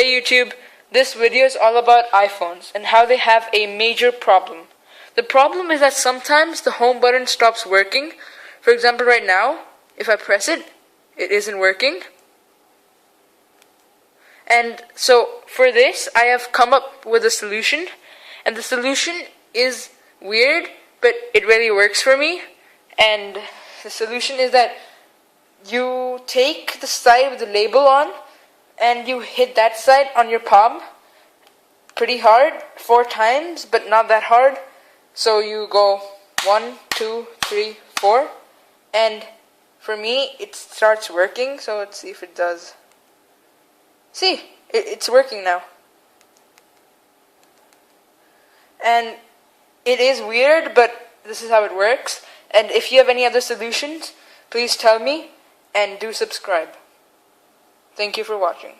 Hey YouTube, this video is all about iPhones and how they have a major problem. The problem is that sometimes the home button stops working. For example, right now, if I press it, it isn't working. And so for this, I have come up with a solution. And the solution is weird, but it really works for me. And the solution is that you take the side with the label on and you hit that side on your palm pretty hard, 4 times, but not that hard. So you go 1, 2, 3, 4, and for me it starts working. So let's see if it does. See, it's working now. And it is weird, but this is how it works. And if you have any other solutions, please tell me and do subscribe. Thank you for watching.